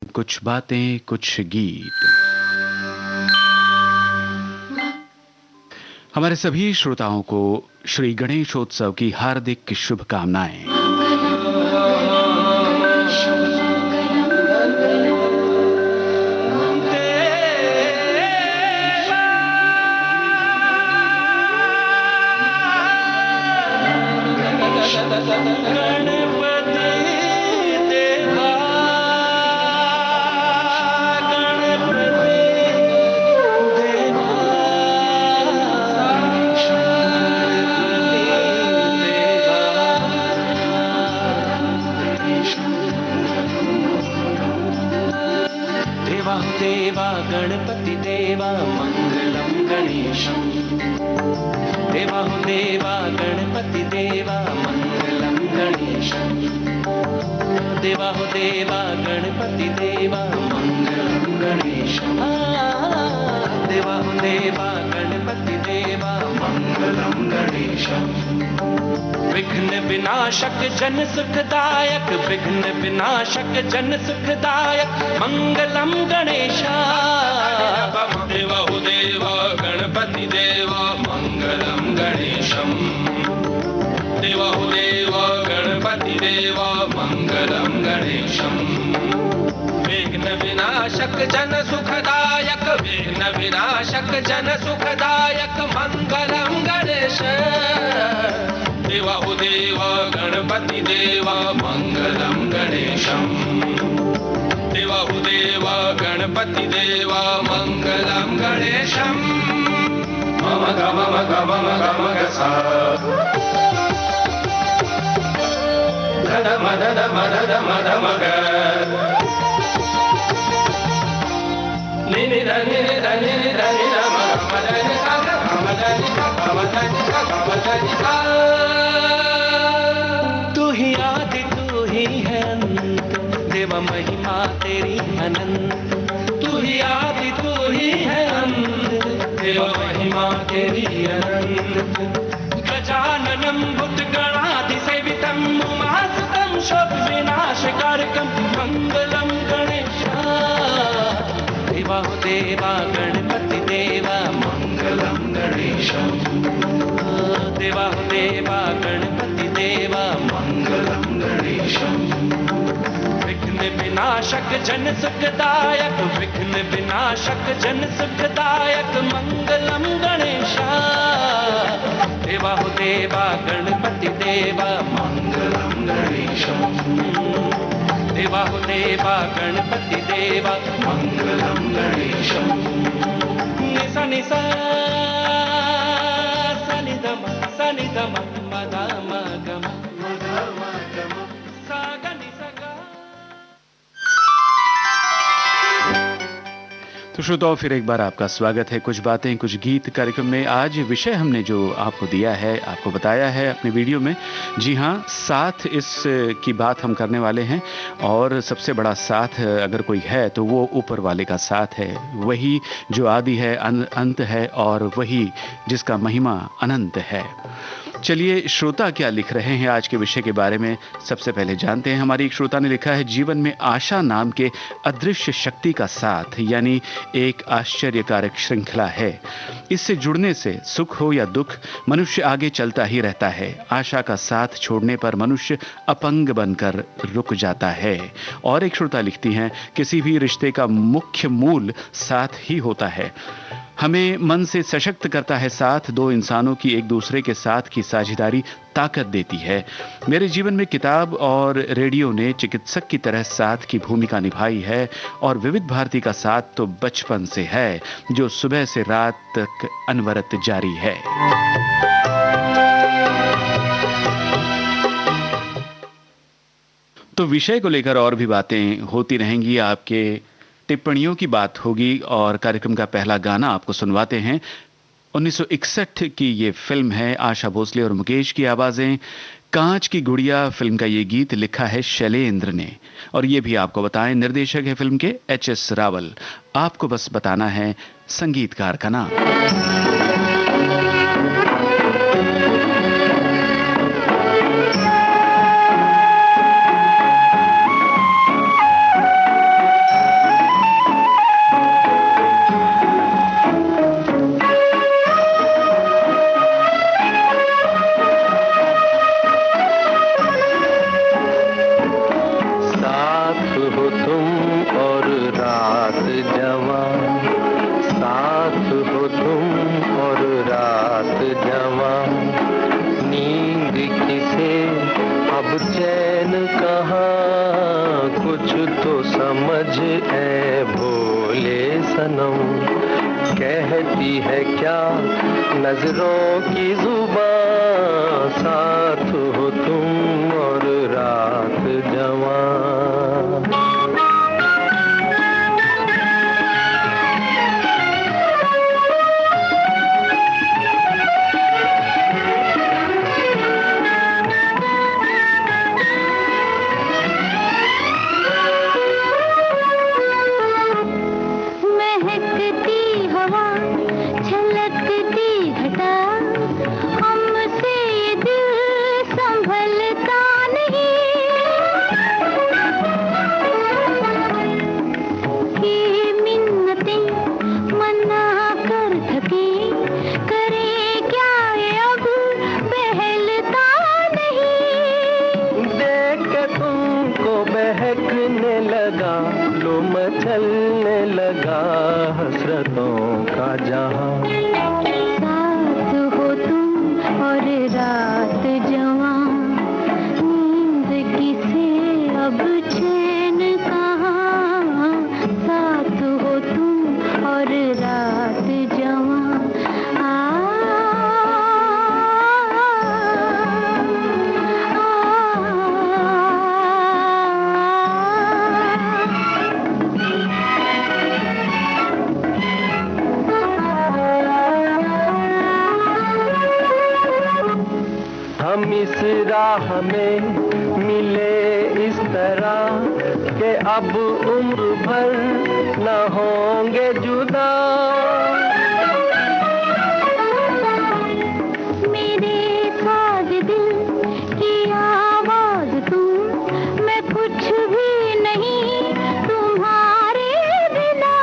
कुछ बातें कुछ गीत। हमारे सभी श्रोताओं को श्री गणेशोत्सव की हार्दिक शुभकामनाएं। देवा गणपति देवा मंगलम गणेशम। देवा हो देवा गणपति देवा मंगलम गणेशम। देवा हो देवा गणपति देवा मंगलम गणेशम। देवा हो देवा गणपति देवा मंगलम गणेशम। विघ्न विनाशक जन सुखदायक, विघ्न विनाशक जन सुखदायक मंगलम गणेशा। देवा हो देवा गणपति देवा मंगलम गणेशम। देवा हो देवा गणपति देवा मंगलम गणेशम। विघ्न विनाशक जन सुखदायक, विघ्न विनाशक जन सुखदायक मंगलम गणेश। देवा हो देवा गणपति देवा मंगलम गणेशम। देवा हो देवा गणपति देवा मंगलम गणेशम। मम गम गम गम गसा धन मदन मदन मद मग निनि धनि धनि धनि नम मदनि सा मदनि सा मदनि सा मदनि सा। तू ही आदि तू ही है अंत, देवा महिमा तेरी अनंत। तू ही आदि तू ही है अंत, देवा महिमा तेरी अनंत। गजाननं भूतगणाधिसेवितं उमासुतं शोकविनाशकारकं मंगलम गणेशा। देवा हो देवा गणपति देवा मंगलम गणेशम। देवा हो देवा गणपति देवा मंगलम गणेशम। विघ्न विनाशक जन सुखदायक, विघ्न विनाशक जन सुखदायक मंगलम गणेशा। देवा हो देवा गणपति देवा मंगलम गणेशम। देवा हो देवा गणपति देवा मंगलम गणेशम। निसा निसा सनि धम मदा मगम मदा मगम सा ग नि सा ग। तो श्रोताओं, फिर एक बार आपका स्वागत है कुछ बातें कुछ गीत कार्यक्रम में। आज विषय हमने जो आपको दिया है, आपको बताया है अपने वीडियो में, जी हाँ, साथ इस की बात हम करने वाले हैं। और सबसे बड़ा साथ अगर कोई है तो वो ऊपर वाले का साथ है, वही जो आदि है, अंत है, और वही जिसका महिमा अनंत है। चलिए, श्रोता क्या लिख रहे हैं आज के विषय के बारे में सबसे पहले जानते हैं। हमारी एक श्रोता ने लिखा है, जीवन में आशा नाम के अदृश्य शक्ति का साथ, यानी एक आश्चर्यकारक श्रृंखला है। इससे जुड़ने से सुख हो या दुख, मनुष्य आगे चलता ही रहता है। आशा का साथ छोड़ने पर मनुष्य अपंग बनकर रुक जाता है। और एक श्रोता लिखती हैं, किसी भी रिश्ते का मुख्य मूल साथ ही होता है। हमें मन से सशक्त करता है साथ। दो इंसानों की एक दूसरे के साथ की साझेदारी ताकत देती है। मेरे जीवन में किताब और रेडियो ने चिकित्सक की तरह साथ की भूमिका निभाई है। और विविध भारती का साथ तो बचपन से है, जो सुबह से रात तक अनवरत जारी है। तो विषय को लेकर और भी बातें होती रहेंगी, आपके टिप्पणियों की बात होगी। और कार्यक्रम का पहला गाना आपको सुनवाते हैं। 1961 की ये फिल्म है, आशा भोसले और मुकेश की आवाजें। कांच की गुड़िया फिल्म का ये गीत लिखा है शैलेंद्र ने। और ये भी आपको बताएं, निर्देशक है फिल्म के एच.एस. रावल। आपको बस बताना है संगीतकार का नाम। समझ ए भोले सनम, कहती है क्या नजरों की जुबान, साथ हो तुम और रात जवां। चलने लगा हसरतों का जहां, साथ हो तुम और रात जवां, नींद किसे अब चैन कहाँ, साथ हो तुम और रात जवां। हम इस राह में मिले इस तरह कि अब उम्र भर न होंगे जुदा। मेरे साज दिल की आवाज तुम, मैं कुछ भी नहीं तुम्हारे बिना।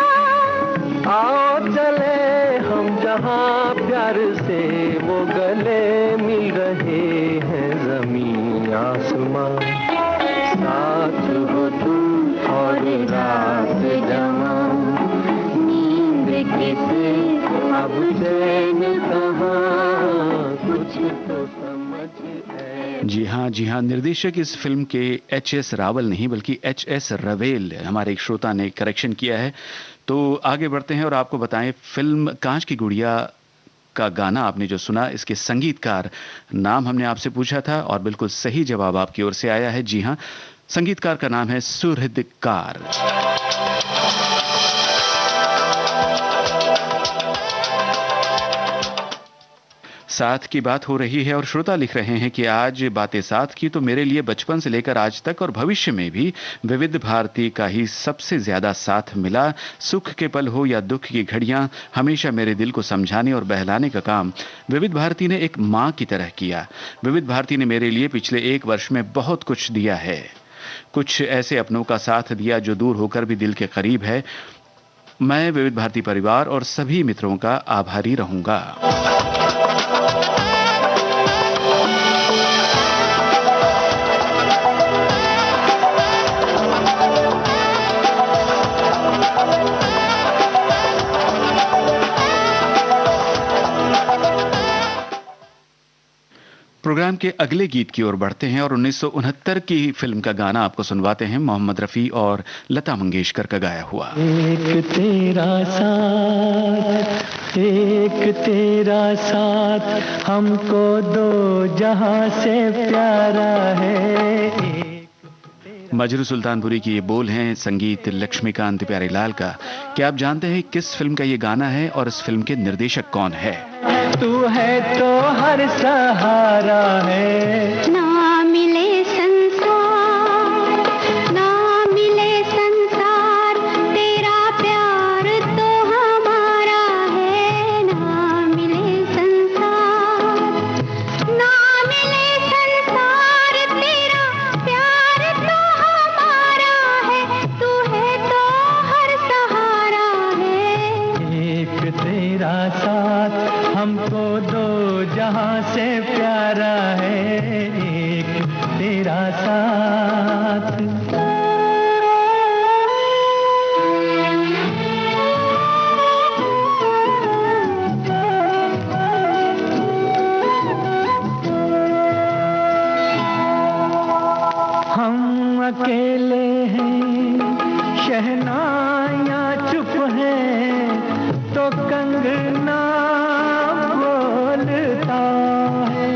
आओ चले हम जहां प्यार से वो गले मिल रहे हैं ज़मीन आसमां, साथ हो तुम और रात जवां, नींद किसे अब चैन कहाँ, कुछ तो समझ है। जी हाँ, निर्देशक इस फिल्म के एच.एस. रावल नहीं बल्कि एच.एस. रवेल, हमारे एक श्रोता ने करेक्शन किया है। तो आगे बढ़ते हैं और आपको बताएं, फिल्म कांच की गुड़िया का गाना आपने जो सुना, इसके संगीतकार नाम हमने आपसे पूछा था और बिल्कुल सही जवाब आपकी ओर से आया है। जी हाँ, संगीतकार का नाम है सुहृदकार। साथ की बात हो रही है और श्रोता लिख रहे हैं कि आज बातें साथ की तो मेरे लिए बचपन से लेकर आज तक और भविष्य में भी विविध भारती का ही सबसे ज्यादा साथ मिला। सुख के पल हो या दुख की घड़ियां, हमेशा मेरे दिल को समझाने और बहलाने का काम विविध भारती ने एक मां की तरह किया। विविध भारती ने मेरे लिए पिछले 1 वर्ष में बहुत कुछ दिया है। कुछ ऐसे अपनों का साथ दिया जो दूर होकर भी दिल के करीब है। मैं विविध भारती परिवार और सभी मित्रों का आभारी रहूंगा। प्रोग्राम के अगले गीत की ओर बढ़ते हैं और 1969 की फिल्म का गाना आपको सुनवाते हैं, मोहम्मद रफ़ी और लता मंगेशकर का गाया हुआ। एक तेरा साथ हमको दो जहां से प्यारा है। मजरू सुल्तानपुरी की ये बोल हैं, संगीत लक्ष्मीकांत प्यारेलाल का। क्या आप जानते हैं किस फिल्म का ये गाना है और इस फिल्म के निर्देशक कौन है? तू है तो हर सहारा है, ना मिले संसार, ना मिले संसार, तेरा प्यार तो हमारा है। ना मिले संसार, ना मिले संसार, तेरा प्यार तो हमारा है। तू है तो हर सहारा है। एक तेरा साथ हमको दो जहां से प्यारा है। एक तेरा साथ। हम अकेले हैं शहनाइयाँ चुप है तो कंगना बोलता है।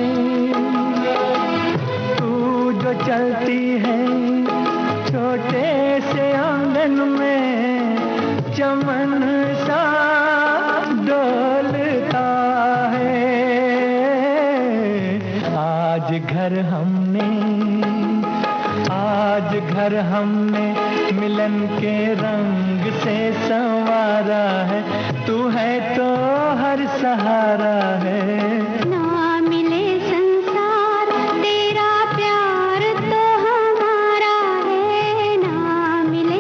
तू जो चलती है छोटे से आंगन में चमन सा डोलता है। आज घर हमने मिलन के रंग से संवारा है। तू है तो हर सहारा है। ना मिले संसार तेरा प्यार तो हमारा है। ना मिले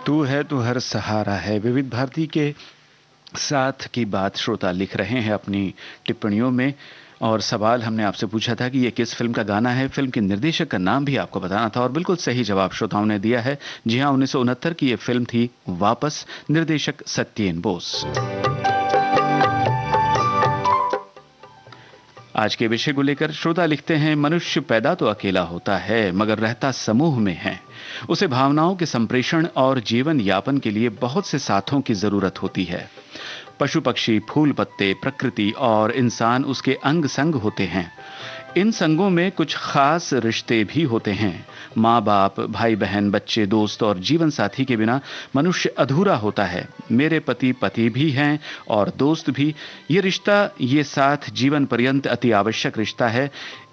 तू है तो हर सहारा है। विविध भारती के साथ की बात श्रोता लिख रहे हैं अपनी टिप्पणियों में, और सवाल हमने आपसे पूछा था कि ये किस फिल्म का गाना है। फिल्म के निर्देशक का नाम भी आपको बताना था और बिल्कुल सही जवाब श्रोताओं ने दिया है। जी हाँ, 1969 की ये फिल्म थी वापस, निर्देशक सत्येन बोस। आज के विषय को लेकर श्रोता लिखते हैं, मनुष्य पैदा तो अकेला होता है मगर रहता समूह में है। उसे भावनाओं के संप्रेषण और जीवन यापन के लिए बहुत से साथों की जरूरत होती है। पशु पक्षी, फूल पत्ते, प्रकृति और इंसान उसके अंग संग होते हैं। इन संगों में कुछ खास रिश्ते भी होते हैं। माँ बाप, भाई बहन, बच्चे, दोस्त और जीवन साथी के बिना मनुष्य अधूरा होता है। मेरे पति भी हैं और दोस्त भी। ये रिश्ता, ये साथ जीवन पर्यंत अति आवश्यक रिश्ता है।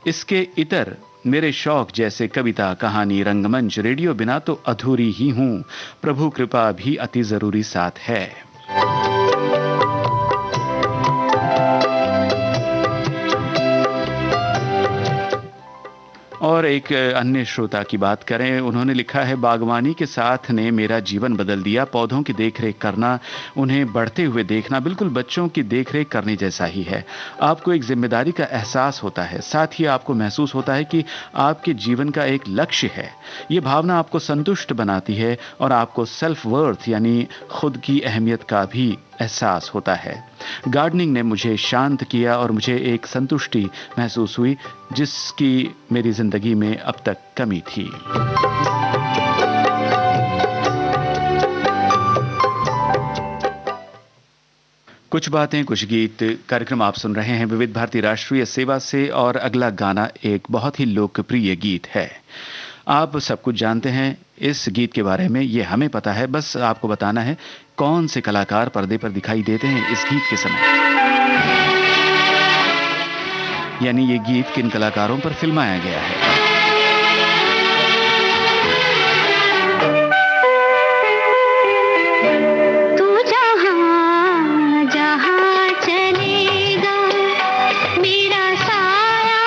इसके इतर मेरे शौक जैसे कविता, कहानी, रंगमंच, रेडियो बिना तो अधूरी ही हूँ। प्रभु कृपा भी अति जरूरी साथ है। और एक अन्य श्रोता की बात करें, उन्होंने लिखा है, बागवानी के साथ ने मेरा जीवन बदल दिया। पौधों की देखरेख करना, उन्हें बढ़ते हुए देखना बिल्कुल बच्चों की देखरेख करने जैसा ही है। आपको एक जिम्मेदारी का एहसास होता है, साथ ही आपको महसूस होता है कि आपके जीवन का एक लक्ष्य है। ये भावना आपको संतुष्ट बनाती है और आपको सेल्फ वर्थ यानी खुद की अहमियत का भी एहसास होता है। गार्डनिंग ने मुझे शांत किया और मुझे एक संतुष्टि महसूस हुई जिसकी मेरी जिंदगी में अब तक कमी थी। कुछ बातें कुछ गीत कार्यक्रम आप सुन रहे हैं विविध भारती राष्ट्रीय सेवा से, और अगला गाना एक बहुत ही लोकप्रिय गीत है। आप सब कुछ जानते हैं इस गीत के बारे में, ये हमें पता है, बस आपको बताना है कौन से कलाकार पर्दे पर दिखाई देते हैं इस गीत के समय, यानी ये गीत किन कलाकारों पर फिल्माया गया है। मेरा साया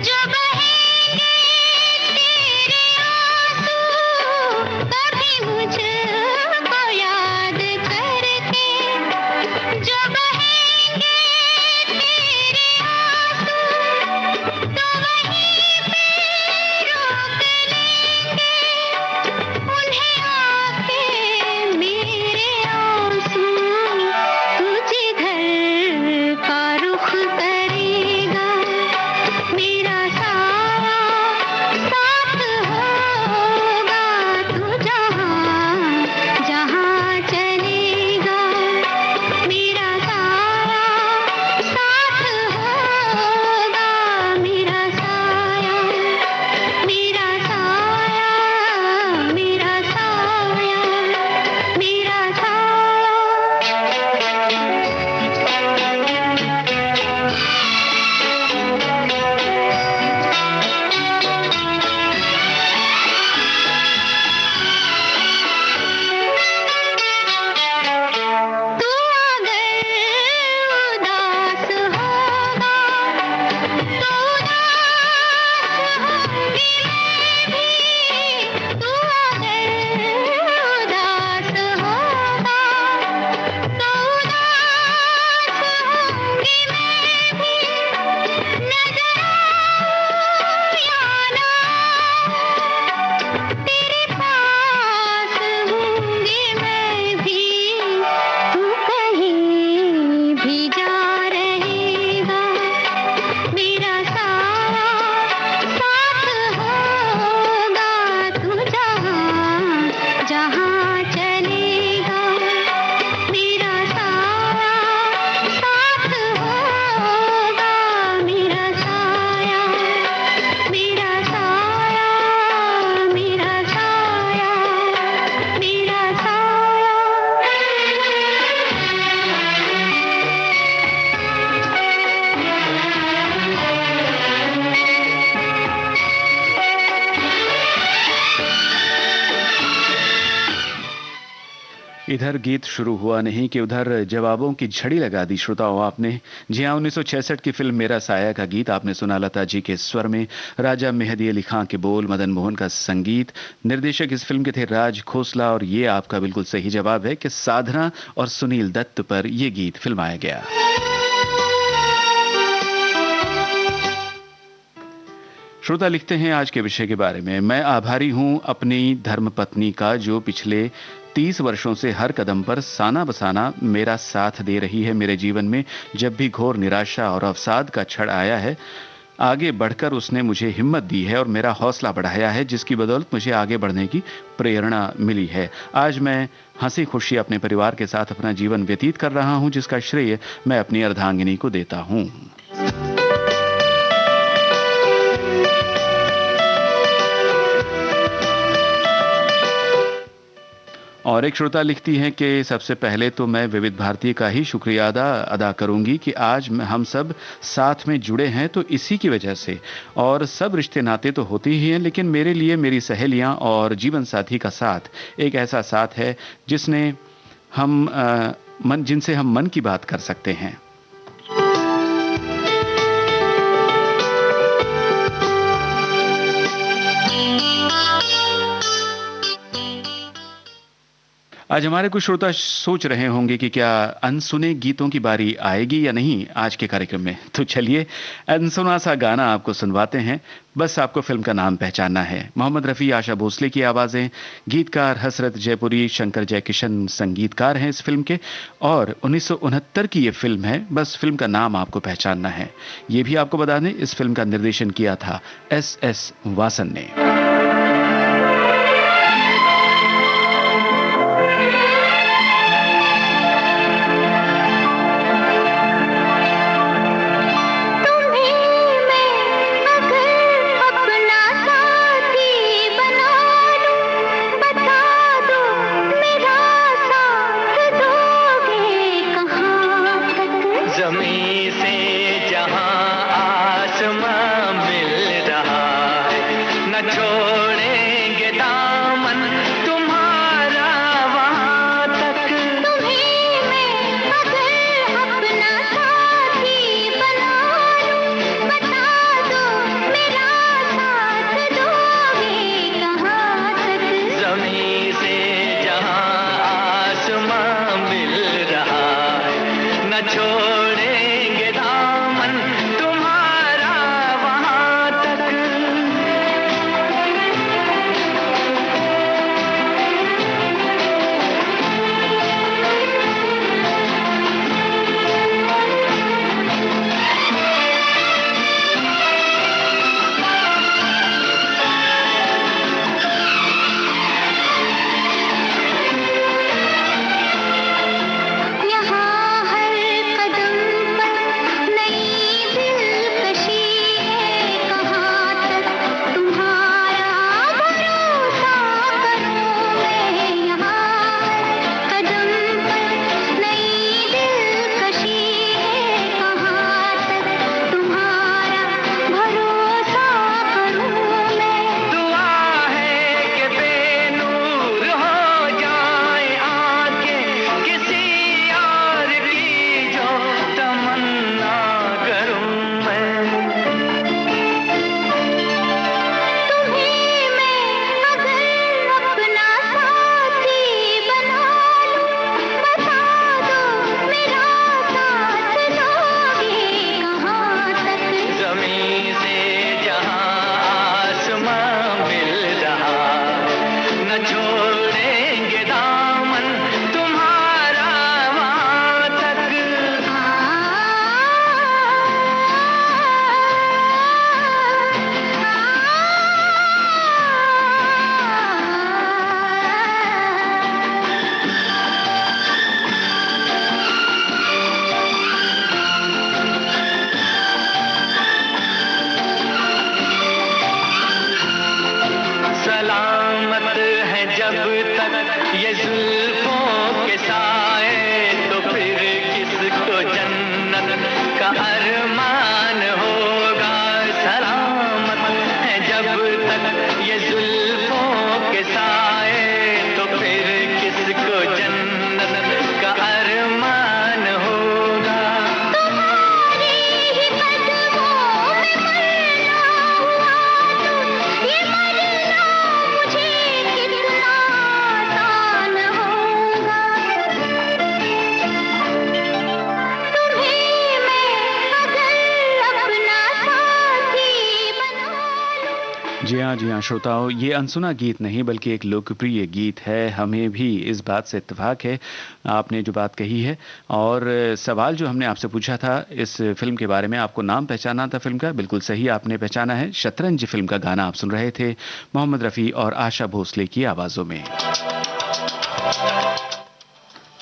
जो बहेंगे तेरे आंसू कभी मुझको याद करके, जो बहेंगे तेरे आंसू तो वहीं पे रोक लेंगे उन्हें आके मेरे आंसू। तुझे घर का रुख करेगा मेरा साया साथ होगा, तू जहाँ जहाँ चलेगा मेरा साया साथ होगा, मेरा साया मेरा साया मेरा साया मेरा तू अगर उदास होगा तो उदास होंगी मैं भी, तू अगर उदास होगा तो उदास होंगी मैं भी, नजर आऊं या ना आऊं तेरे पास हूँगी मैं भी, तू कहीं भी जा रहेगा मेरा साया साथ होगा, तू जहाँ जहाँ चलेगा मेरा साया साथ होगा, मेरा साया मेरा साया मेरा साया मेरा साया। इधर गीत शुरू हुआ नहीं कि उधर जवाबों की झड़ी लगा दी श्रोताओं आपने। जी हाँ, 1966 की फिल्म मेरा साया का गीत आपने सुना लता जी के स्वर में, राजा मेहदी अली खां के बोल, मदन मोहन का संगीत। निर्देशक इस फिल्म के थे राज खोसला और ये आपका बिल्कुल सही जवाब है कि साधना और सुनील दत्त पर यह गीत फिल्माया गया। श्रोता लिखते हैं आज के विषय के बारे में, मैं आभारी हूं अपनी धर्मपत्नी का जो पिछले 30 वर्षों से हर कदम पर साना बसाना मेरा साथ दे रही है मेरे जीवन में। जब भी घोर निराशा और अवसाद का क्षण आया है, आगे बढ़कर उसने मुझे हिम्मत दी है और मेरा हौसला बढ़ाया है, जिसकी बदौलत मुझे आगे बढ़ने की प्रेरणा मिली है। आज मैं हंसी खुशी अपने परिवार के साथ अपना जीवन व्यतीत कर रहा हूं, जिसका श्रेय मैं अपनी अर्धांगिनी को देता हूं। और एक श्रोता लिखती हैं कि सबसे पहले तो मैं विविध भारती का ही शुक्रिया अदा करूंगी कि आज हम सब साथ में जुड़े हैं, तो इसी की वजह से। और सब रिश्ते नाते तो होते ही हैं, लेकिन मेरे लिए मेरी सहेलियां और जीवन साथी का साथ एक ऐसा साथ है जिनसे हम मन की बात कर सकते हैं। आज हमारे कुछ श्रोता सोच रहे होंगे कि क्या अनसुने गीतों की बारी आएगी या नहीं आज के कार्यक्रम में। तो चलिए अनसुना सा गाना आपको सुनवाते हैं, बस आपको फिल्म का नाम पहचानना है। मोहम्मद रफ़ी, आशा भोसले की आवाज़ें, गीतकार हसरत जयपुरी, शंकर जयकिशन संगीतकार हैं इस फिल्म के, और 1969 की ये फिल्म है। बस फिल्म का नाम आपको पहचानना है। ये भी आपको बता दें, इस फिल्म का निर्देशन किया था S.S. वासन ने। न तक ये जुल्फों के साए, तो फिर किसको जन्नत का अरमान होगा। सलामत है जब तक ये जुल्फों के साए, तो फिर किसको जन्नत का अरमान होगा। तुम्हारी ही कदमों में मरना हुआ तो ये मरना मुझे कितना आसान होगा। तुम्हें मैं अगर अपना साथी बना लूं। जी हाँ श्रोताओं, ये अनसुना गीत नहीं बल्कि एक लोकप्रिय गीत है। हमें भी इस बात से इत्तेफाक है आपने जो बात कही है। और सवाल जो हमने आपसे पूछा था इस फिल्म के बारे में, आपको नाम पहचाना था फिल्म का, बिल्कुल सही आपने पहचाना है। शतरंज फिल्म का गाना आप सुन रहे थे मोहम्मद रफ़ी और आशा भोसले की आवाज़ों में।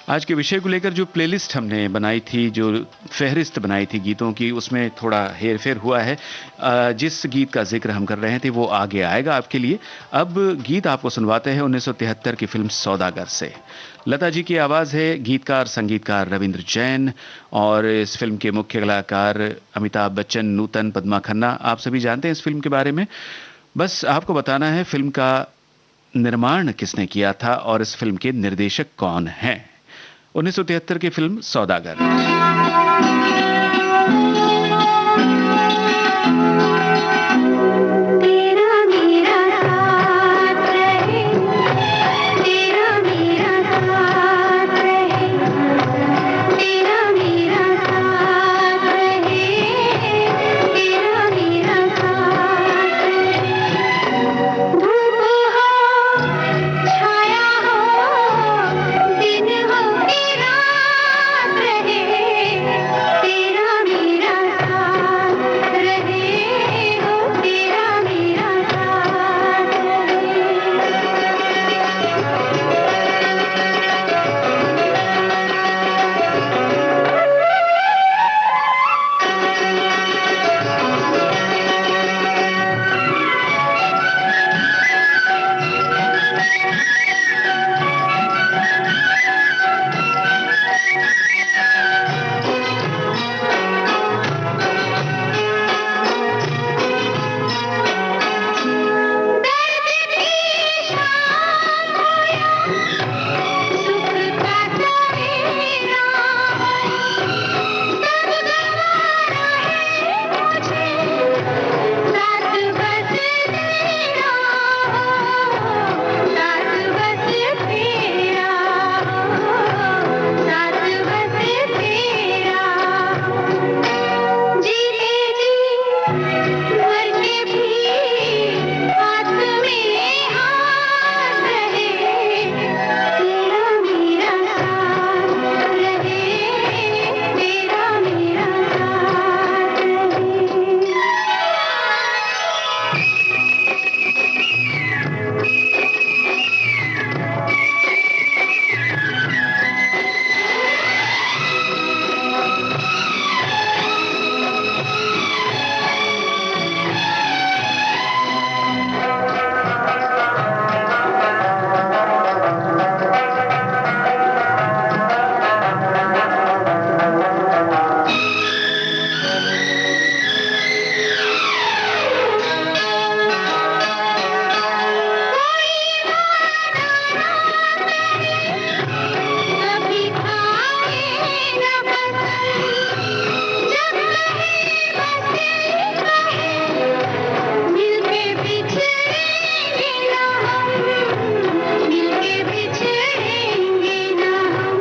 आज के विषय को लेकर जो प्लेलिस्ट हमने बनाई थी, जो फहरिस्त बनाई थी गीतों की, उसमें थोड़ा हेर फेर हुआ है। जिस गीत का जिक्र हम कर रहे थे वो आगे आएगा आपके लिए। अब गीत आपको सुनवाते हैं 1973 की फिल्म सौदागर से। लता जी की आवाज़ है, गीतकार संगीतकार रविंद्र जैन, और इस फिल्म के मुख्य कलाकार अमिताभ बच्चन, नूतन, पद्मा खन्ना। आप सभी जानते हैं इस फिल्म के बारे में। बस आपको बताना है फिल्म का निर्माण किसने किया था और इस फिल्म के निर्देशक कौन हैं। 1973 की फिल्म सौदागर। तेरा मेरा साथ रहे, तेरा मेरा साथ रहे, तेरा मेरा साथ रहे, तेरा मेरा साथ रहे। धूप हो छाया हो, दिन हो कि रात रहे, तेरा मेरा साथ रहे, हो तेरा मेरा साथ रहे। दर्द की शाम होया, सुख का सवेरा, सब गवारा है मुझे, साथ बस तेरा हो, साथ बस तेरा हो, साथ बस तेरा हो। जीते जी मर के भी हाथ में हाथ रहे, तेरा मेरा साथ रहे, तेरा मेरा साथ रहे। कभी खाए न बसन, जब कहे बसे कहे, मिलके बिछड़ेंगे न हम, मिलके बिछड़ेंगे न हम,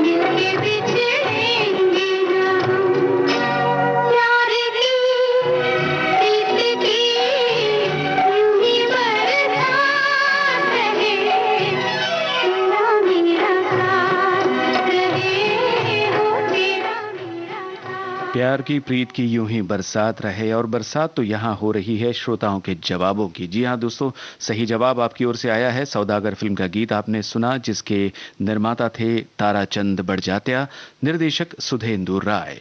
मिलके बिछड़ेंगे न हम। प्यार की प्रीत की यूं ही बरसात रहे, तेरा मेरा साथ रहे, हो तेरा मेरा साथ। प्यार की प्रीत की यूं ही बरसात रहे। और बरसात तो यहाँ हो रही है श्रोताओं के जवाबों की। जी हाँ दोस्तों, सही जवाब आपकी ओर से आया है। सौदागर फिल्म का गीत आपने सुना, जिसके निर्माता थे ताराचंद बड़जात्या, निर्देशक सुधेंदु राय।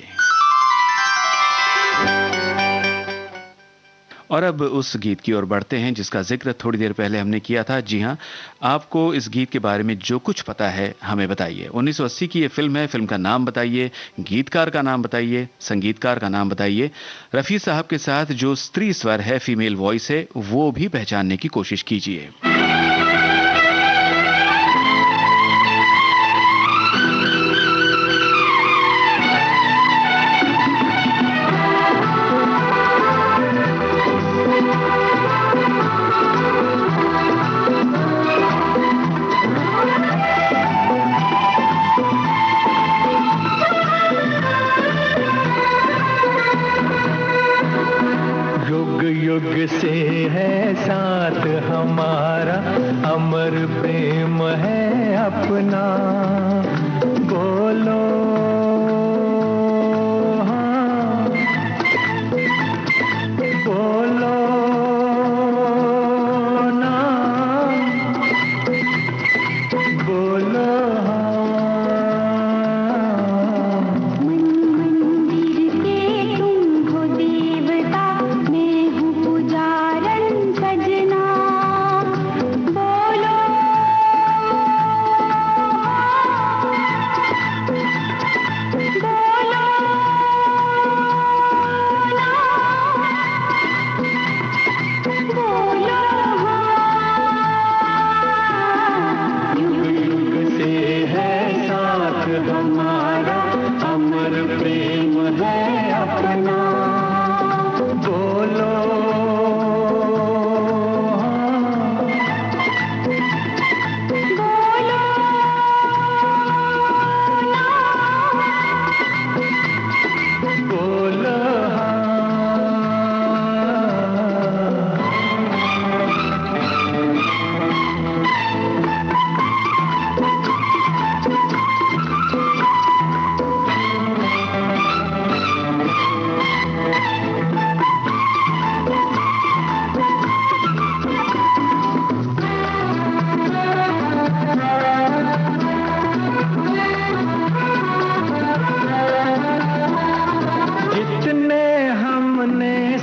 और अब उस गीत की ओर बढ़ते हैं जिसका जिक्र थोड़ी देर पहले हमने किया था। जी हाँ, आपको इस गीत के बारे में जो कुछ पता है हमें बताइए। 1980 की ये फिल्म है, फिल्म का नाम बताइए, गीतकार का नाम बताइए, संगीतकार का नाम बताइए। रफ़ी साहब के साथ जो स्त्री स्वर है, फीमेल वॉइस है, वो भी पहचानने की कोशिश कीजिए। युग से है साथ हमारा, अमर प्रेम है अपना। बोलो हाँ, बोलो ना, बोलो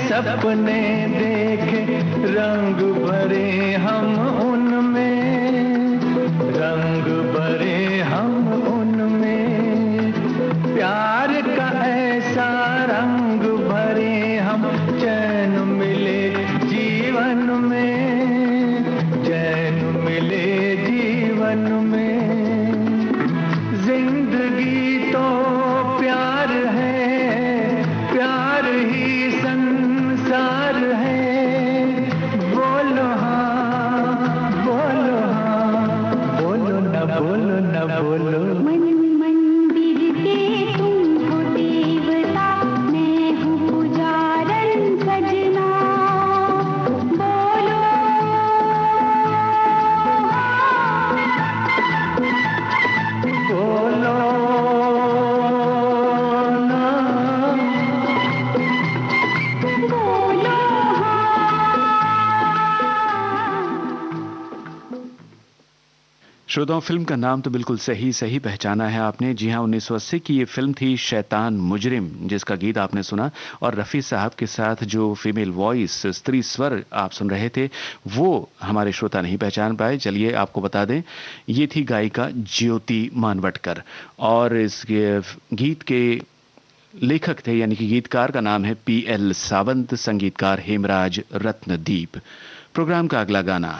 सपने देखे रंग भरे हम उनमें, रंग भरे हम उनमें, प्यार का ऐसा रंग भरे हम, चैन मिले जीवन में, चैन मिले जीवन में। जिंदगी तो प्यार है, प्यार ही संसार है। बोलो हाँ, बोलो हाँ, बोलो न, बोलो न, बोलो। मंदिर के तुम हो देवता, मैं हूँ पुजारन सजना। बोलो बोलो ना, बोलो श्रोताओं, फिल्म का नाम तो बिल्कुल सही पहचाना है आपने। जी हाँ, 1980 की ये फिल्म थी शैतान मुजरिम, जिसका गीत आपने सुना। और रफ़ी साहब के साथ जो फीमेल वॉइस, स्त्री स्वर आप सुन रहे थे, वो हमारे श्रोता नहीं पहचान पाए। चलिए आपको बता दें, ये थी गायिका ज्योति मानवटकर। और इस गीत के लेखक थे, यानी कि गीतकार का नाम है PL सावंत, संगीतकार हेमराज रत्नदीप। प्रोग्राम का अगला गाना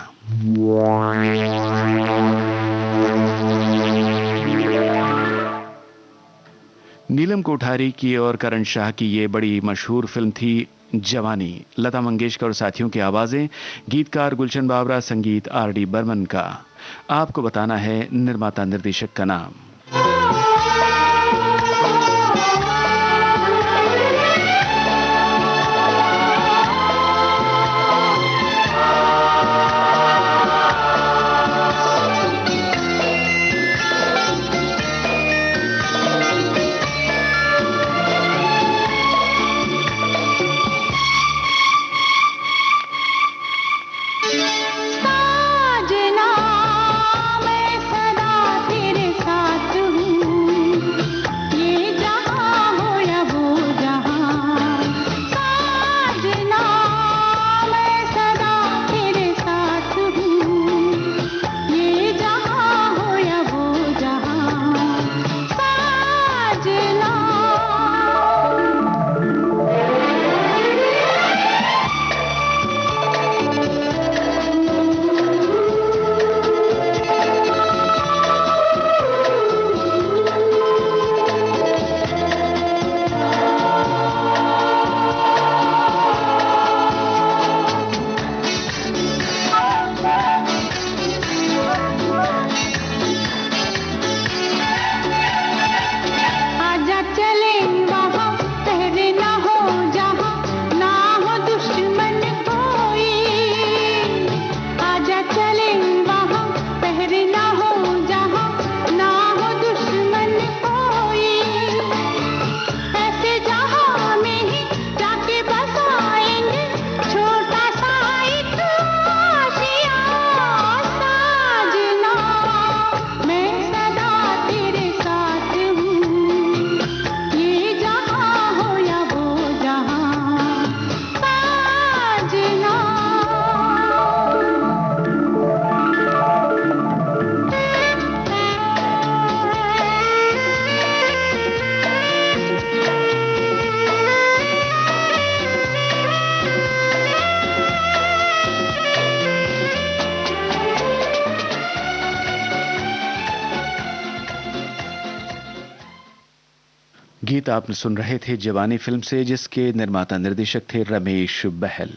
नीलम कोठारी की और करण शाह की ये बड़ी मशहूर फिल्म थी जवानी। लता मंगेशकर और साथियों की आवाजें, गीतकार गुलशन बावरा, संगीत RD बर्मन का। आपको बताना है निर्माता निर्देशक का नाम। साजना मैं सदा तेरे साथ गीत आपने सुन रहे थे जवानी फिल्म से, जिसके निर्माता निर्देशक थे रमेश बहल।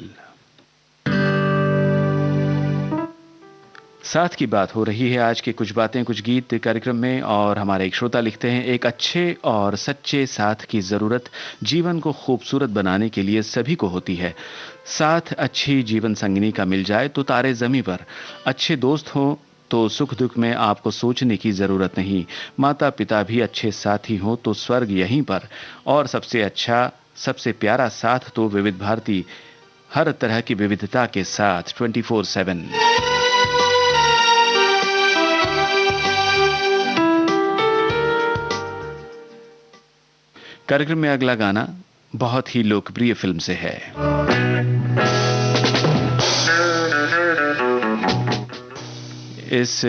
साथ की बात हो रही है आज के कुछ बातें कुछ गीत कार्यक्रम में, और हमारे एक श्रोता लिखते हैं, एक अच्छे और सच्चे साथ की जरूरत जीवन को खूबसूरत बनाने के लिए सभी को होती है। साथ अच्छी जीवन संगिनी का मिल जाए तो तारे जमी पर, अच्छे दोस्त हों तो सुख दुख में आपको सोचने की जरूरत नहीं, माता पिता भी अच्छे साथी हों तो स्वर्ग यहीं पर, और सबसे अच्छा सबसे प्यारा साथ तो विविध भारती, हर तरह की विविधता के साथ 24/7। कार्यक्रम में अगला गाना बहुत ही लोकप्रिय फिल्म से है। इस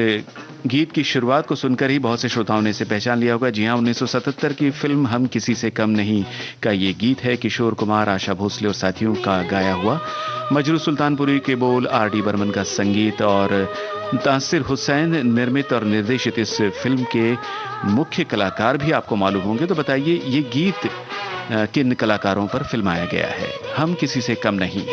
गीत की शुरुआत को सुनकर ही बहुत से श्रोताओं ने इसे पहचान लिया होगा। जी हां, 1977 की फिल्म हम किसी से कम नहीं का ये गीत है। किशोर कुमार, आशा भोसले और साथियों का गाया हुआ। मजरू सुल्तानपुरी के बोल, R.D. बर्मन का संगीत और तासिर हुसैन निर्मित और निर्देशित इस फिल्म के मुख्य कलाकार भी आपको मालूम होंगे। तो बताइए ये गीत किन कलाकारों पर फिल्माया गया है? हम किसी से कम नहीं।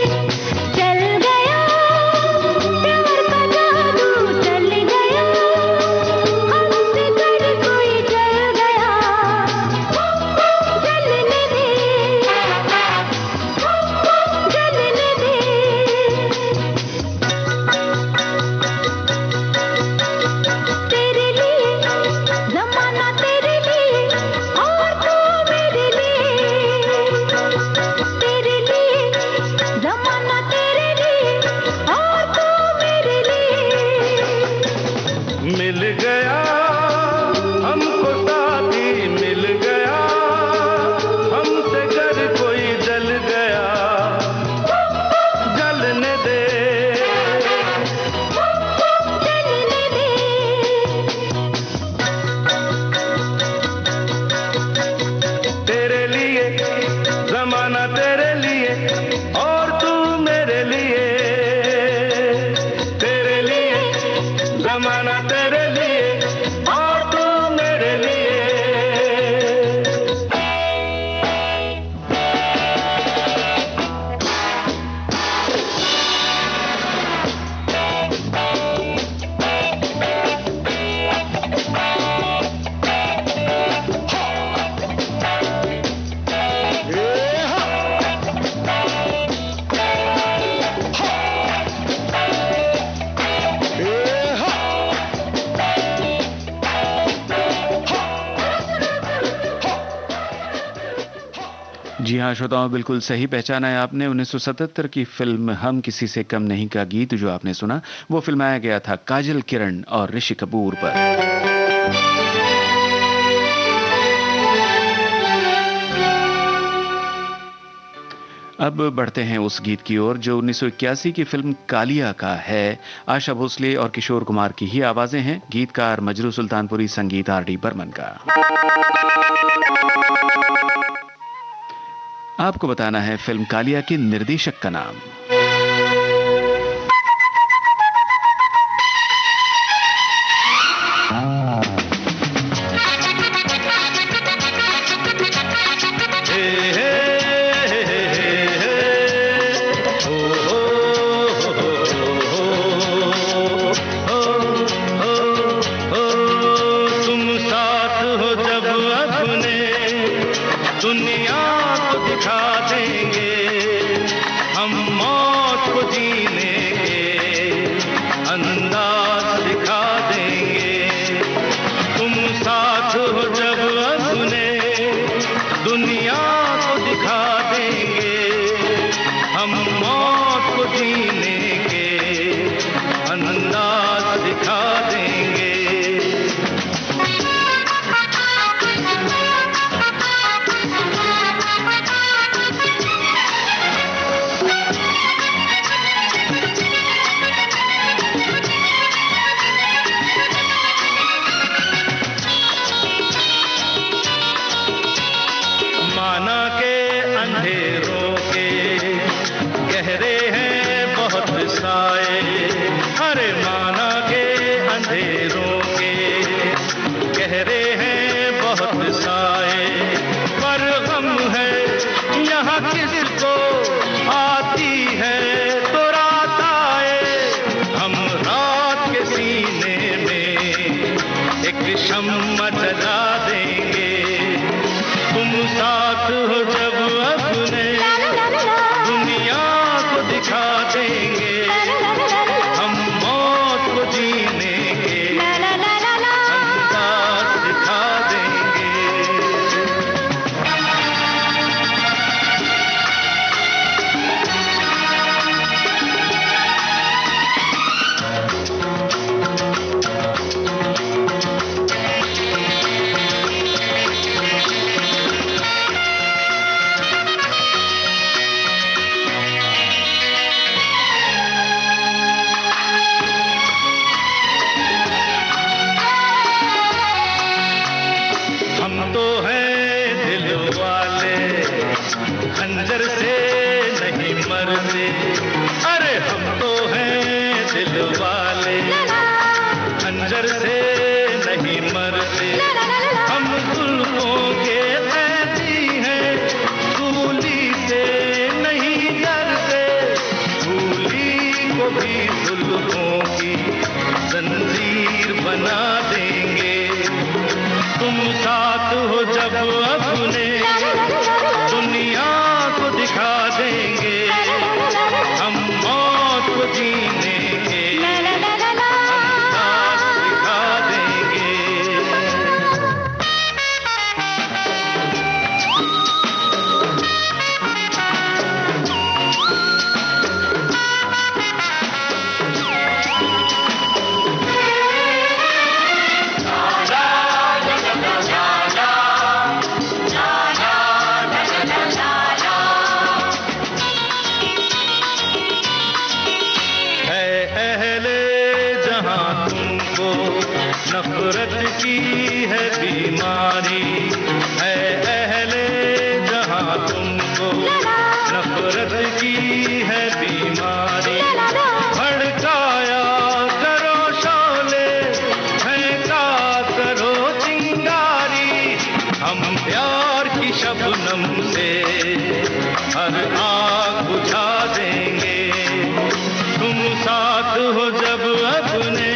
जी हाँ श्रोताओं, बिल्कुल सही पहचाना है आपने। 1977 की फिल्म हम किसी से कम नहीं का गीत जो आपने सुना वो फिल्माया गया था काजल, किरण और ऋषि कपूर पर। अब बढ़ते हैं उस गीत की ओर जो 1981 की फिल्म कालिया का है। आशा भोसले और किशोर कुमार की ही आवाजें हैं। गीतकार मजरू सुल्तानपुरी, संगीत R.D. बर्मन का। आपको बताना है फिल्म कालिया के निर्देशक का नाम। अंधेरों के गहरे हैं बहुत साए। दिखा देंगे, हम मौत को जीने के अंदाज दिखा देंगे। हम तो हैं दिल वाले, खंजर से नहीं मरते। अरे हम तो हैं दिल वाले, खंजर से नहीं मरते। हम जुल्फों के कैदी हैं, सूली से नहीं डरते। सूली को भी जुल्फों की जंजीर बना देंगे। तुम साथ हो जब अपने, दुनिया को दिखा देंगे, हम मौत को जीने के अंदाज दिखा देंगे। नफरत की है बीमारी है अहले जहां तुमको, नफरत की है बीमारी। भड़काया करो शोले, फेंका करो चिंगारी। हम प्यार की शबनम से हर आग बुझा देंगे। तुम साथ हो जब अपने,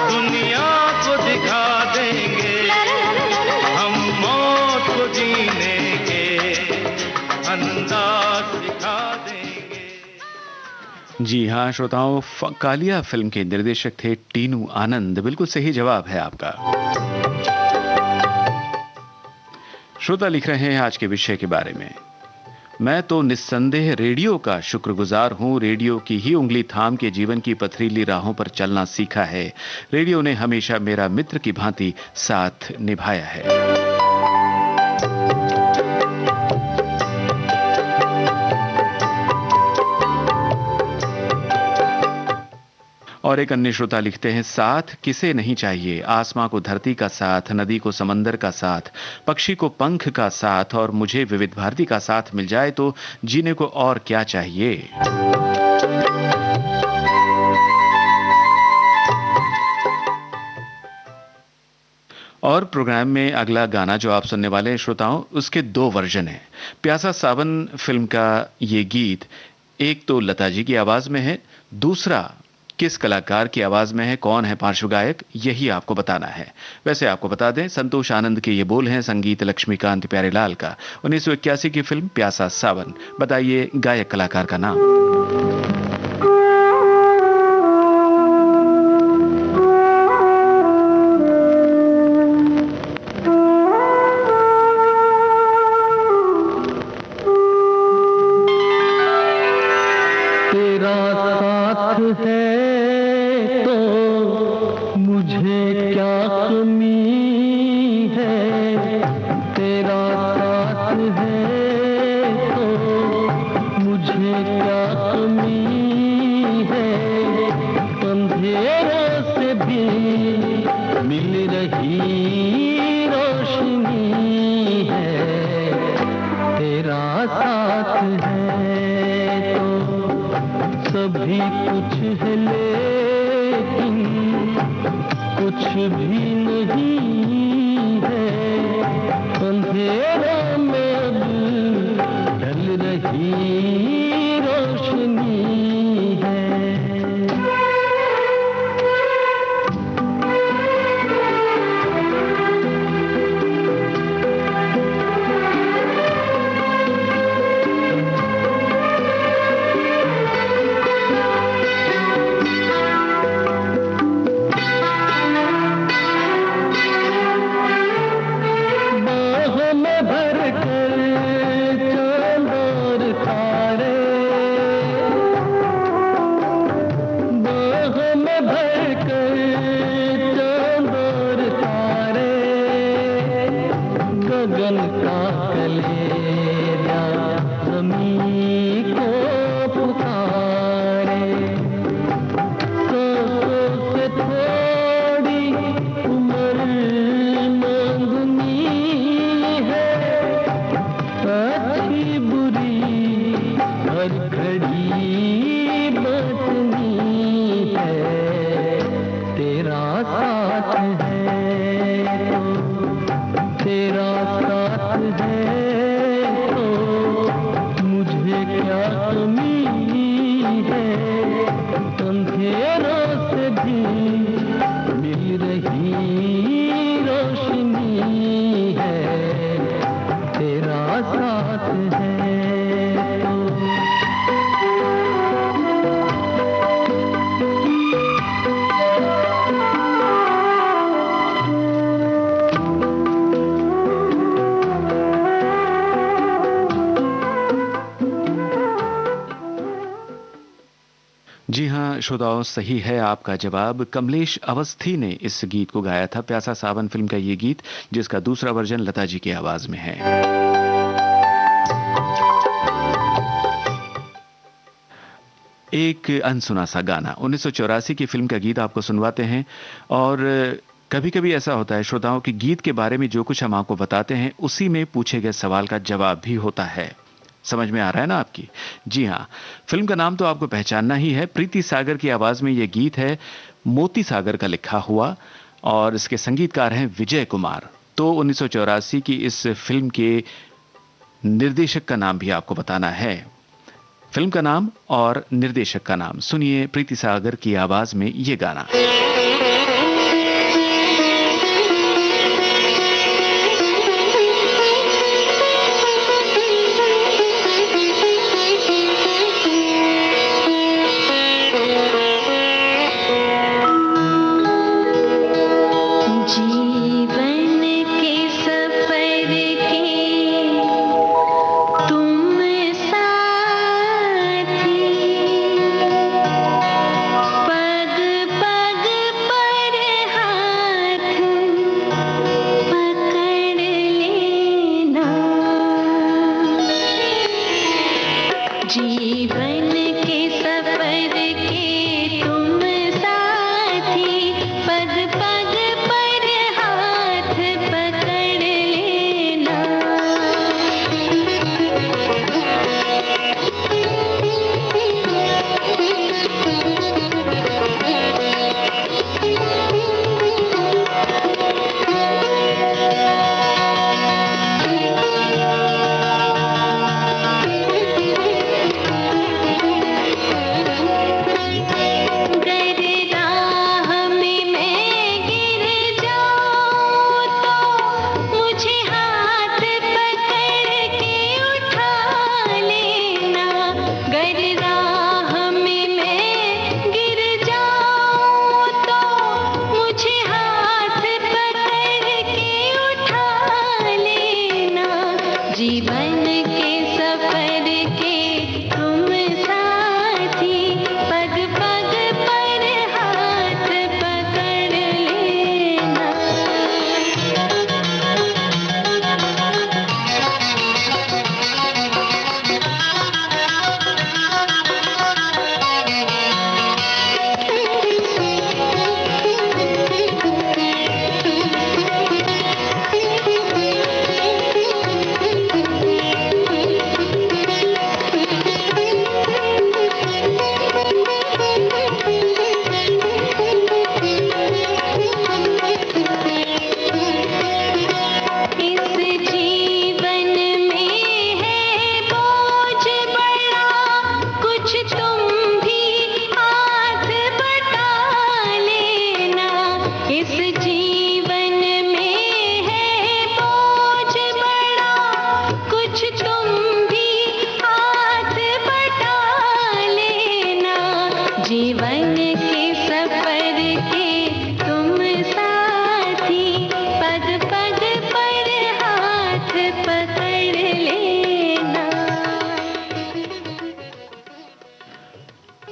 दुनिया को दिखा देंगे, हम मौत को जीने के अंदाज दिखा देंगे। जी हाँ श्रोताओं, कालिया फिल्म के निर्देशक थे टीनू आनंद। बिल्कुल सही जवाब है आपका। श्रोता लिख रहे हैं आज के विषय के बारे में। मैं तो निस्संदेह रेडियो का शुक्रगुजार हूं। रेडियो की ही उंगली थाम के जीवन की पथरीली राहों पर चलना सीखा है। रेडियो ने हमेशा मेरा मित्र की भांति साथ निभाया है। और एक अन्य श्रोता लिखते हैं, साथ किसे नहीं चाहिए। आसमां को धरती का साथ, नदी को समंदर का साथ, पक्षी को पंख का साथ, और मुझे विविध भारती का साथ मिल जाए तो जीने को और क्या चाहिए। और प्रोग्राम में अगला गाना जो आप सुनने वाले हैं श्रोताओं, उसके 2 वर्जन हैं। प्यासा सावन फिल्म का ये गीत एक तो लता जी की आवाज में है, दूसरा किस कलाकार की आवाज में है, कौन है पार्श्व गायक, यही आपको बताना है। वैसे आपको बता दें, संतोष आनंद के ये बोल हैं, संगीत लक्ष्मीकांत प्यारेलाल का। 1981 की फिल्म प्यासा सावन। बताइए गायक कलाकार का नाम। तेरा साथ है तो मुझे क्या कमी है। तेरा साथ है तो मुझे क्या कमी है। अंधेरों से भी मिल रही रोशनी है। तेरा साथ है तो सभी कुछ है, लेकिन कुछ भी नहीं है। अंधेरा में अब ढल रही रोशनी है। थोड़ी उम्र मांगनी है, अच्छी बुरी हर घड़ी बांटनी है, तेरा साथ है तो तेरा साथ है तो मुझे क्या कमी है, अंधेरों से भी मिल रही रोशनी है, तेरा साथ है तो। जी हाँ श्रोताओं, सही है आपका जवाब। कमलेश अवस्थी ने इस गीत को गाया था। प्यासा सावन फिल्म का ये गीत, जिसका दूसरा वर्जन लता जी की आवाज में है। एक अनसुना सा गाना, 1984 की फिल्म का गीत आपको सुनवाते हैं। और कभी कभी ऐसा होता है श्रोताओं कि गीत के बारे में जो कुछ हम आपको बताते हैं उसी में पूछे गए सवाल का जवाब भी होता है। समझ में आ रहा है ना आपकी? जी हाँ, फिल्म का नाम तो आपको पहचानना ही है। प्रीति सागर की आवाज में यह गीत है, मोती सागर का लिखा हुआ, और इसके संगीतकार हैं विजय कुमार। तो 1984 की इस फिल्म के निर्देशक का नाम भी आपको बताना है। फिल्म का नाम और निर्देशक का नाम सुनिए, प्रीति सागर की आवाज में यह गाना।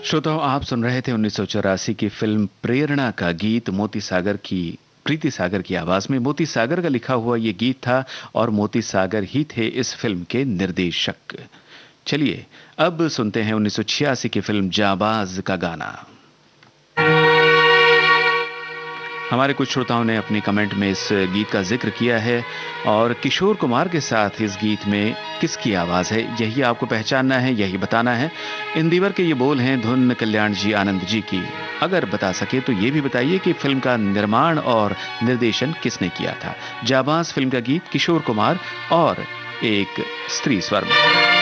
श्रोताओं, आप सुन रहे थे 1984 की फिल्म प्रेरणा का गीत मोती सागर की, प्रीति सागर की आवाज में। मोती सागर का लिखा हुआ ये गीत था और मोती सागर ही थे इस फिल्म के निर्देशक। चलिए अब सुनते हैं 1986 की फिल्म जाबाज का गाना। हमारे कुछ श्रोताओं ने अपने कमेंट में इस गीत का जिक्र किया है और किशोर कुमार के साथ इस गीत में किसकी आवाज़ है यही आपको पहचानना है, यही बताना है। इन दीवर के ये बोल हैं धुन कल्याण जी आनंद जी की। अगर बता सके तो ये भी बताइए कि फिल्म का निर्माण और निर्देशन किसने किया था। जाबाज फिल्म का गीत किशोर कुमार और एक स्त्री स्वर में।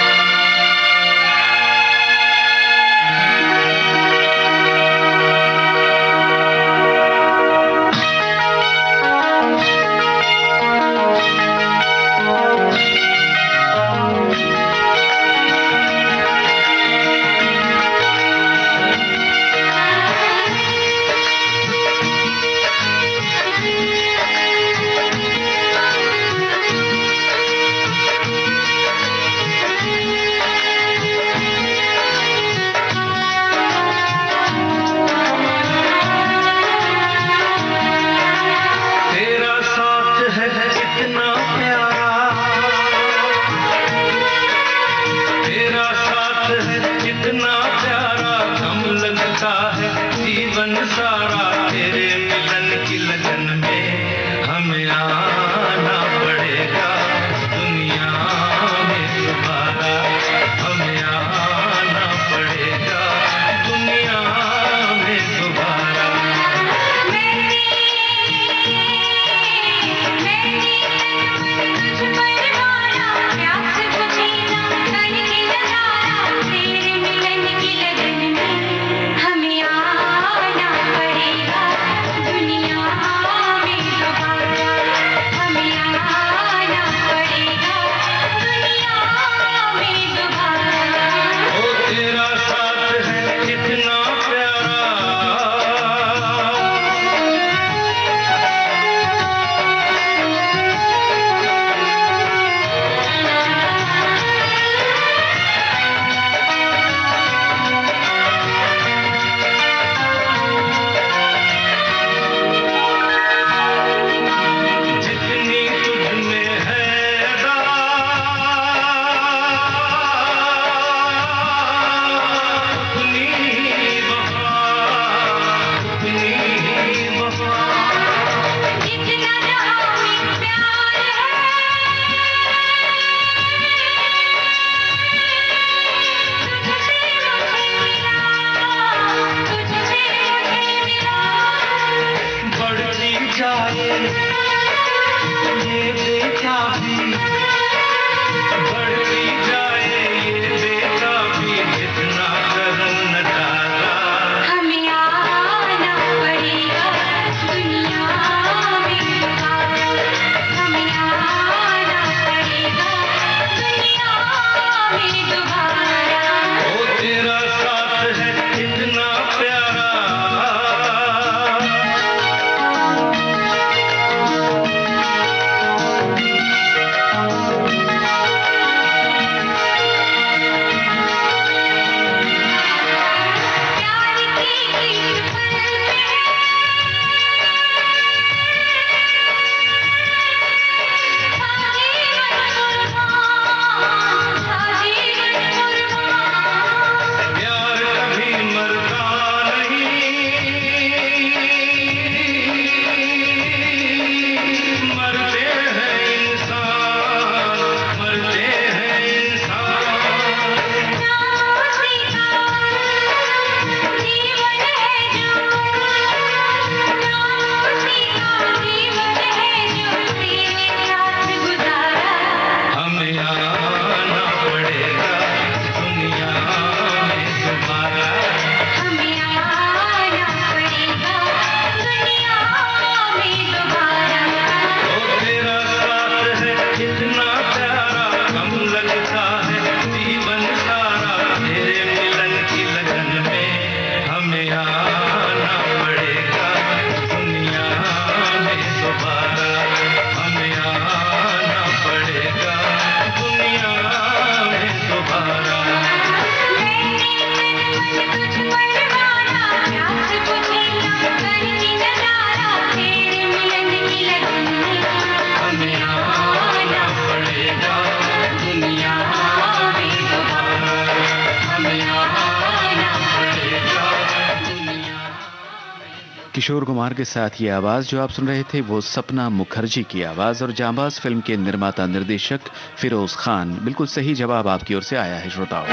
किशोर कुमार के साथ ये आवाज़ जो आप सुन रहे थे वो सपना मुखर्जी की आवाज़ और जांबाज फिल्म के निर्माता निर्देशक फिरोज खान। बिल्कुल सही जवाब आपकी ओर से आया है श्रोताओं।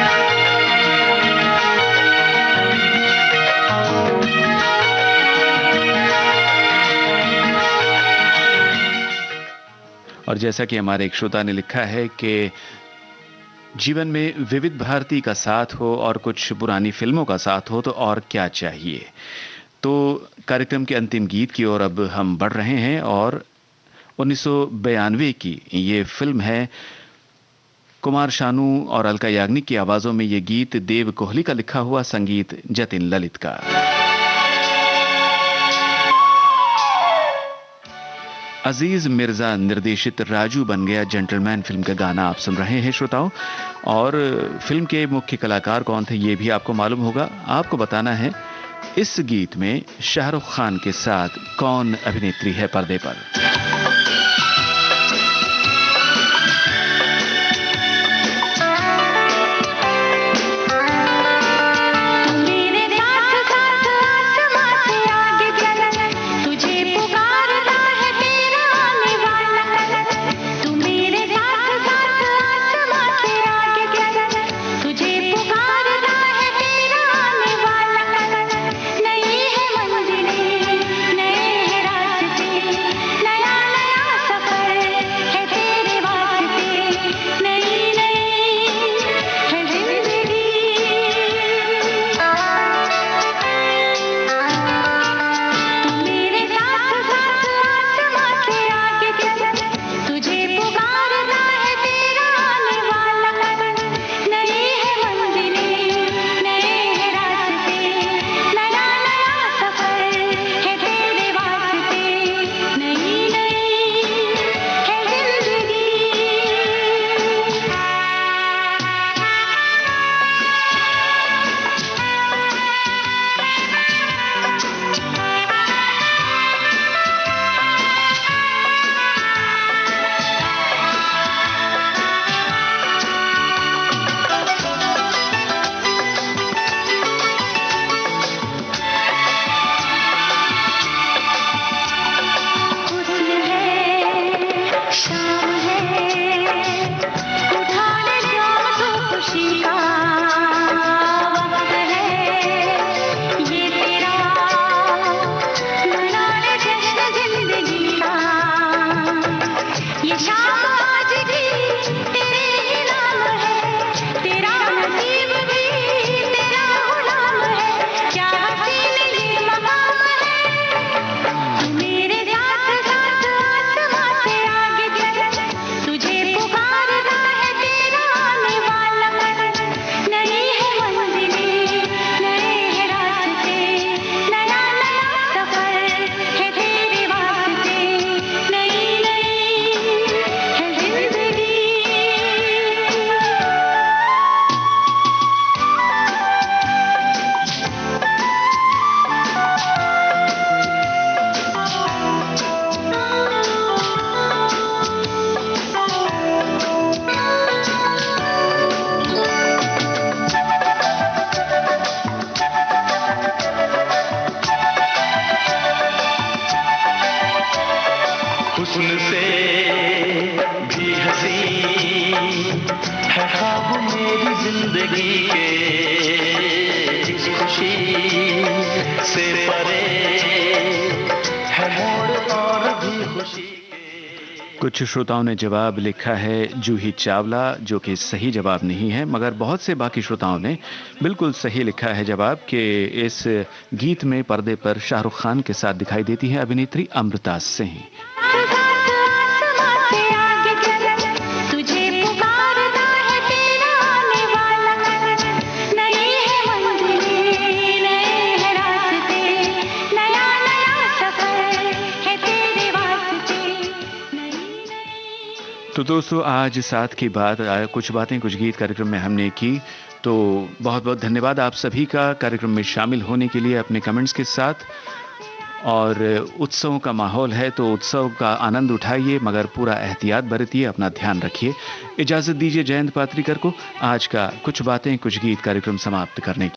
और जैसा कि हमारे एक श्रोता ने लिखा है कि जीवन में विविध भारती का साथ हो और कुछ पुरानी फिल्मों का साथ हो तो और क्या चाहिए। तो कार्यक्रम के अंतिम गीत की ओर अब हम बढ़ रहे हैं और 1992 की ये फिल्म है। कुमार शानू और अलका याग्निक की आवाजों में ये गीत देव कोहली का लिखा हुआ, संगीत जतिन ललित का। अजीज मिर्जा निर्देशित राजू बन गया जेंटलमैन फिल्म का गाना आप सुन रहे हैं श्रोताओं। और फिल्म के मुख्य कलाकार कौन थे ये भी आपको मालूम होगा। आपको बताना है इस गीत में शाहरुख खान के साथ कौन अभिनेत्री है पर्दे पर। कुछ श्रोताओं ने जवाब लिखा है जूही चावला, जो कि सही जवाब नहीं है, मगर बहुत से बाकी श्रोताओं ने बिल्कुल सही लिखा है जवाब कि इस गीत में पर्दे पर शाहरुख खान के साथ दिखाई देती है अभिनेत्री अमृता सिंह। तो दोस्तों आज साथ की बात कुछ बातें कुछ गीत कार्यक्रम में हमने की। तो बहुत बहुत धन्यवाद आप सभी का कार्यक्रम में शामिल होने के लिए अपने कमेंट्स के साथ। और उत्सवों का माहौल है तो उत्सव का आनंद उठाइए, मगर पूरा एहतियात बरतिए, अपना ध्यान रखिए। इजाज़त दीजिए जयंत पात्रिकर को आज का कुछ बातें कुछ गीत कार्यक्रम समाप्त करने